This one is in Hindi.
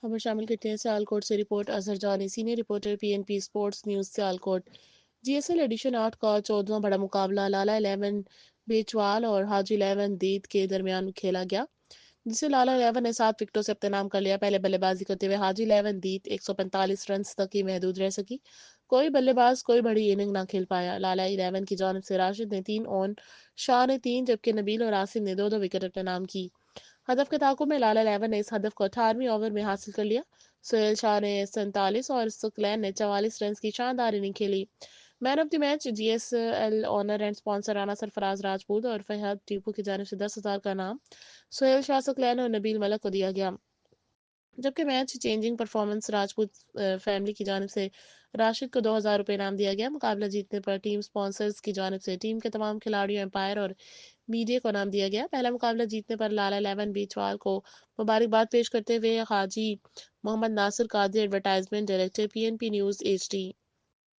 खबर शामिल करते हैं सियालकोट से report Azhar Jani senior reporter PNP sports news Sialkot. GSL edition 8 का 14वां बड़ा मुकाबला लाला 11 बेचवाल और हाजी 11 दीद के दरमियान खेला गया, जिसे लाला 11 ने 7 विकेटों से अपने नाम कर लिया। पहले बल्लेबाजी करते हुए हाजी 11 दीद 145 रन तक ही महदूद रह सकी। कोई बल्लेबाज कोई बड़ी इनिंग ना खेल पाया। लाला 11 की जानिब से राशिद ने 3 और शाह ने 3, जबकि नबील और आसिम ने 2-2 विकेट अपने नाम की। हदफ के ताकुब में लाला 11 ने इस हदफ को 18वीं ओवर में हासिल कर लिया। सोहेल शाह ने 47 और सुकलैन ने 44 रन की शानदार इनिंग खेली। Man of the match GSL honour and sponsor Rana Sarfaraz Rajput और फहद टीपू की जानिब से 10,000 का नाम सोहेल शाह, सुकलैन और नबील मलक को दिया गया, जबकि match changing performance Rajput family की जानिब से राशिद को 2,000 रुपये इनाम दिया गया। मुकाबला जीतने पर टीम स्पॉन्सर्स की जानिब से टीम के तमाम खिलाड़ियों, एम्पायर और मीडिया को इनाम दिया गया। पहला मुकाबला जीतने पर लाला 11 बीचवाल को मुबारकबाद पेश करते हुए Haji Mohammad Nasir Qadri, advertisement director, PNP news HD.